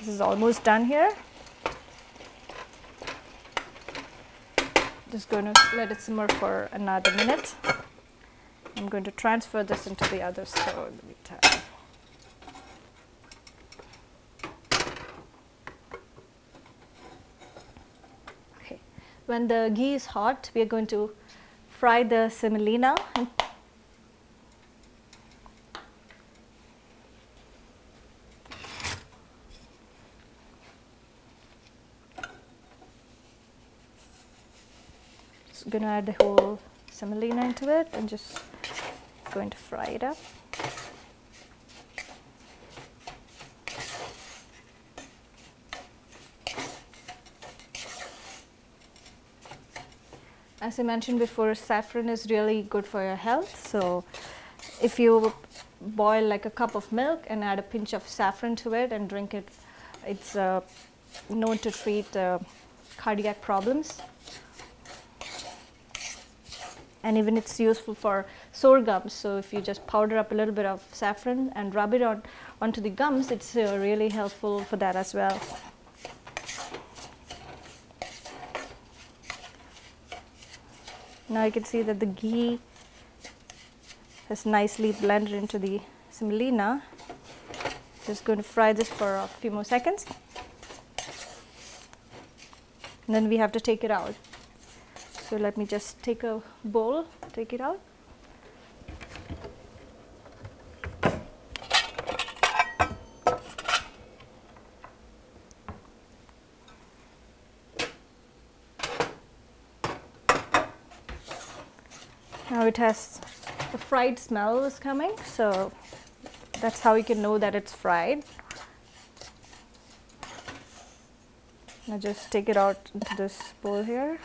This is almost done here. Just going to let it simmer for another minute. I'm going to transfer this into the other stove in the meantime. Okay. When the ghee is hot, we are going to fry the semolina. Going to add the whole semolina into it and just going to fry it up. As I mentioned before, saffron is really good for your health. So if you boil like a cup of milk and add a pinch of saffron to it and drink it, it's known to treat cardiac problems. And even it's useful for sore gums. So if you just powder up a little bit of saffron and rub it onto the gums, it's really helpful for that as well. Now you can see that the ghee has nicely blended into the semolina. Just going to fry this for a few more seconds. And then we have to take it out. So let me just take a bowl, take it out. Now it has the fried smell is coming, so that's how you can know that it's fried. Now just take it out into this bowl here.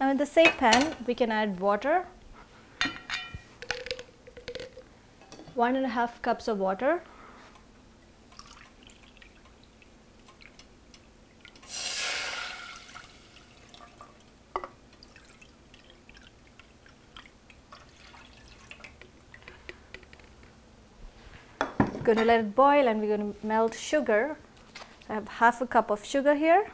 Now in the same pan, we can add water, 1.5 cups of water. Going to let it boil and we're going to melt sugar. I have 1/2 cup of sugar here.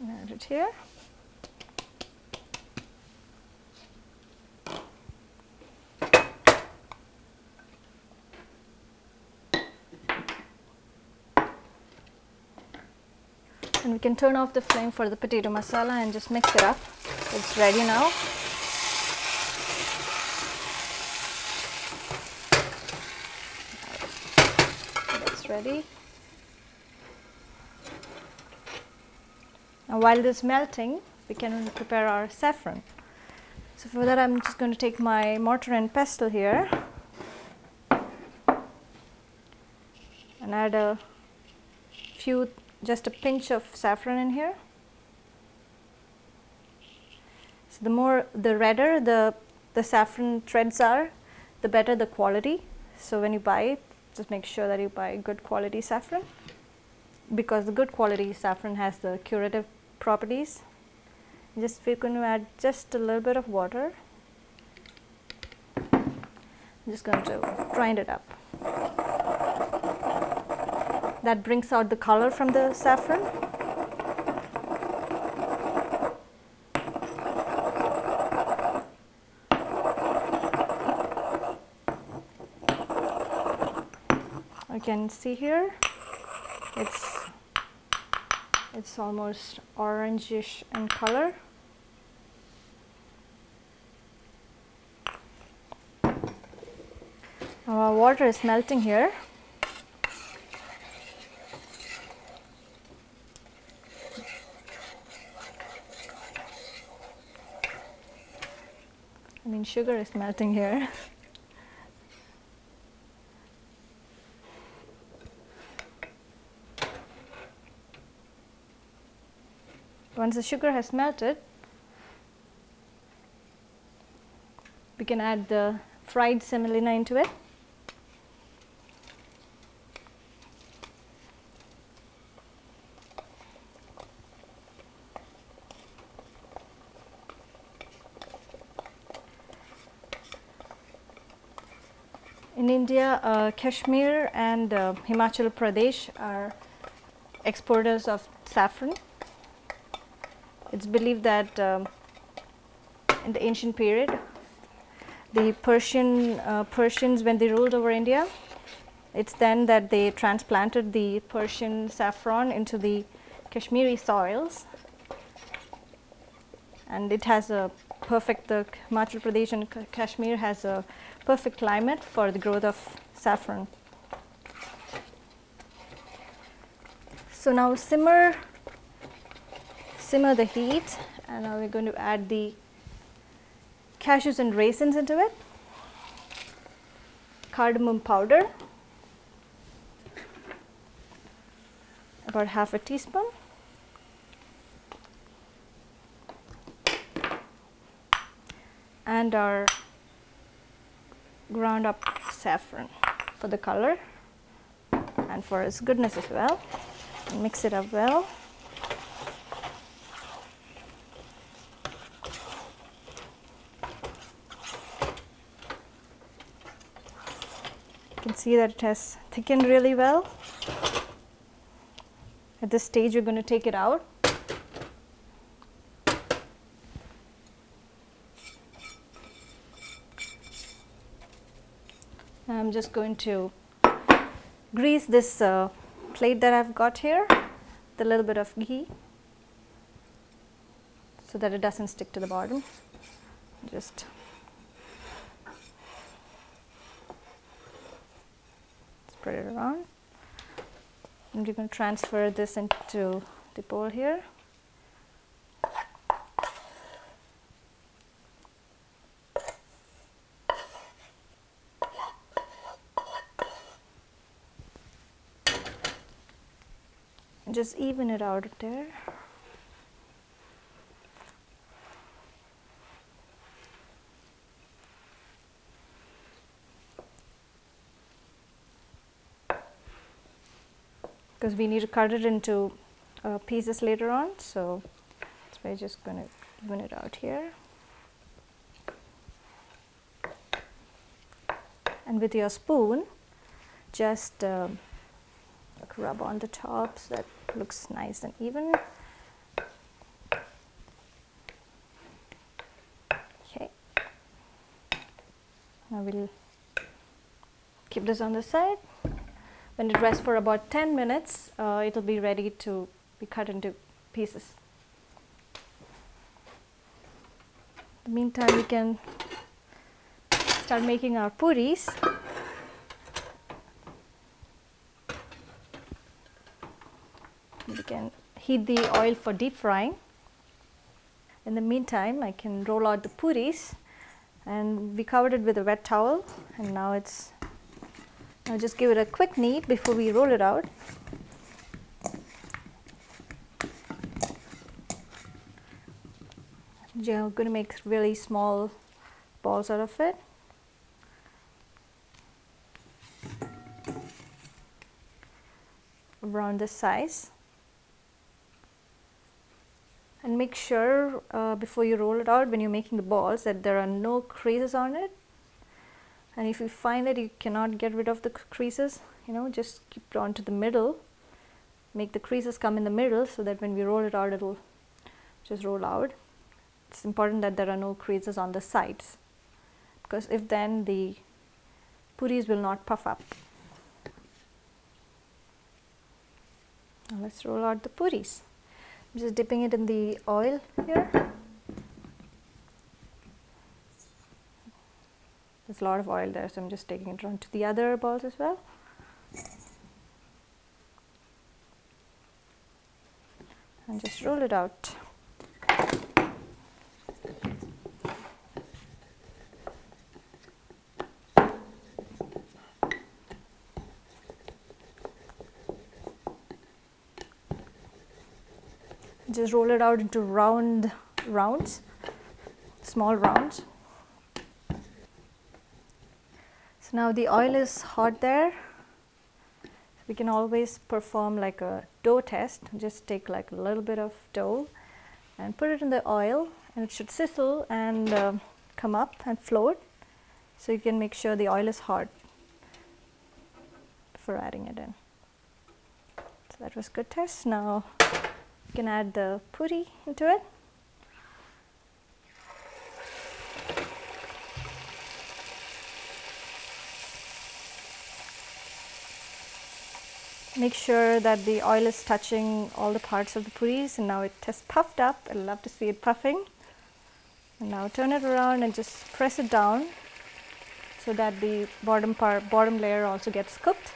Add it here. And we can turn off the flame for the potato masala and just mix it up. It's ready now. That's ready. Now while this is melting, we can prepare our saffron. So for that, I'm just going to take my mortar and pestle here and add just a pinch of saffron in here. So the redder the saffron threads are, the better the quality. So when you buy it, just make sure that you buy good quality saffron, because the good quality saffron has the curative properties. We're going to add just a little bit of water. I'm just going to grind it up. That brings out the color from the saffron. You can see here, it's almost orangish in color. Our water is melting here. I mean, sugar is melting here. Once the sugar has melted, we can add the fried semolina into it. In India, Kashmir and Himachal Pradesh are exporters of saffron. It's believed that in the ancient period, the Persians, when they ruled over India, it's then that they transplanted the Persian saffron into the Kashmiri soils, and it has a perfect, the Himachal Pradesh and Kashmir has a perfect climate for the growth of saffron. So now simmer the heat, and now we're going to add the cashews and raisins into it, cardamom powder, about half a teaspoon, and our ground up saffron for the color and for its goodness as well. And mix it up well. You can see that it has thickened really well. At this stage, we're going to take it out. I'm just going to grease this plate that I've got here with a little bit of ghee so that it doesn't stick to the bottom. Just spread it around, and we're going to transfer this into the bowl here. And just even it out there. Because we need to cut it into pieces later on, so that's why I'm just going to even it out here. And with your spoon, just rub on the top so that it looks nice and even. Okay. Now we'll keep this on the side. When it rests for about 10 minutes, it will be ready to be cut into pieces. In the meantime, we can start making our puris. We can heat the oil for deep frying. In the meantime, I can roll out the puris, and we covered it with a wet towel, and now it's, I'll just give it a quick knead before we roll it out. I'm going to make really small balls out of it. Around this size. And make sure before you roll it out, when you're making the balls, that there are no creases on it. And if you find that you cannot get rid of the creases, just keep it onto the middle. Make the creases come in the middle so that when we roll it out, it'll just roll out. It's important that there are no creases on the sides, because if then the puris will not puff up. Now let's roll out the puris. I'm just dipping it in the oil here. There's a lot of oil there, so I'm just taking it around to the other balls as well. And just roll it out. Just roll it out into rounds, small rounds. So now the oil is hot there. We can always perform like a dough test. Just take like a little bit of dough and put it in the oil, and it should sizzle and come up and float. So you can make sure the oil is hot. before adding it in. So that was good test. Now you can add the poori into it. Make sure that the oil is touching all the parts of the puris, and now it has puffed up. I love to see it puffing. And now turn it around and just press it down so that the bottom layer also gets cooked.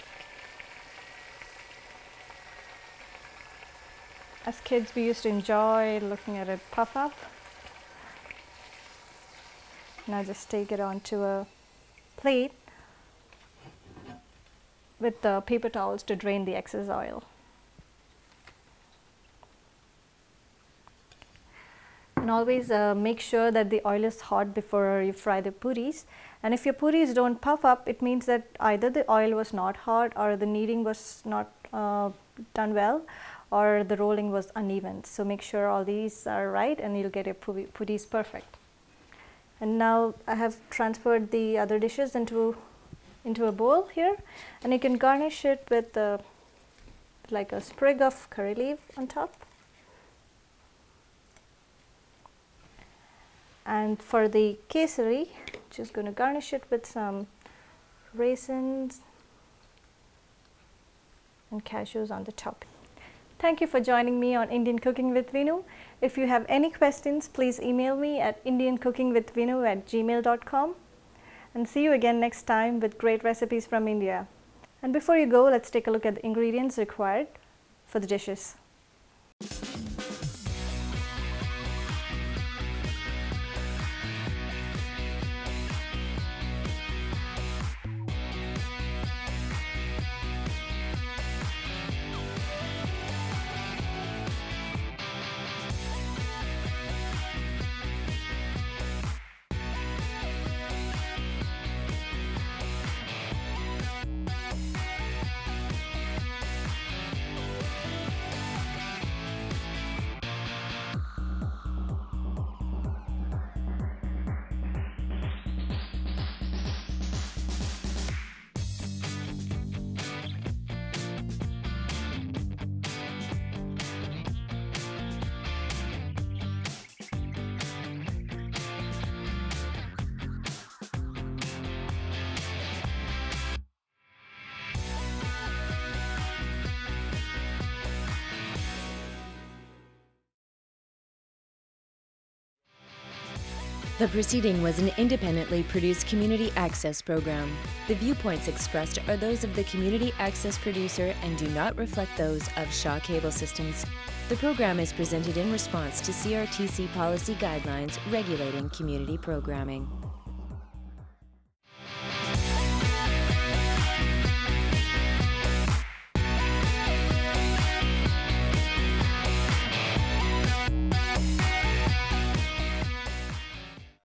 As kids, we used to enjoy looking at it puff up. Now just take it onto a plate with the paper towels to drain the excess oil. And always make sure that the oil is hot before you fry the puris. And if your puris don't puff up, it means that either the oil was not hot, or the kneading was not done well, or the rolling was uneven. So make sure all these are right, and you'll get your puris perfect. And now I have transferred the other dishes into a bowl here, and you can garnish it with like a sprig of curry leaf on top. And for the kesari, just going to garnish it with some raisins and cashews on the top. Thank you for joining me on Indian Cooking with Vinu. If you have any questions, please email me at indiancookingwithvinu@gmail.com. And see you again next time with great recipes from India. And before you go, let's take a look at the ingredients required for the dishes. The proceeding was an independently produced community access program. The viewpoints expressed are those of the community access producer and do not reflect those of Shaw Cable Systems. The program is presented in response to CRTC policy guidelines regulating community programming.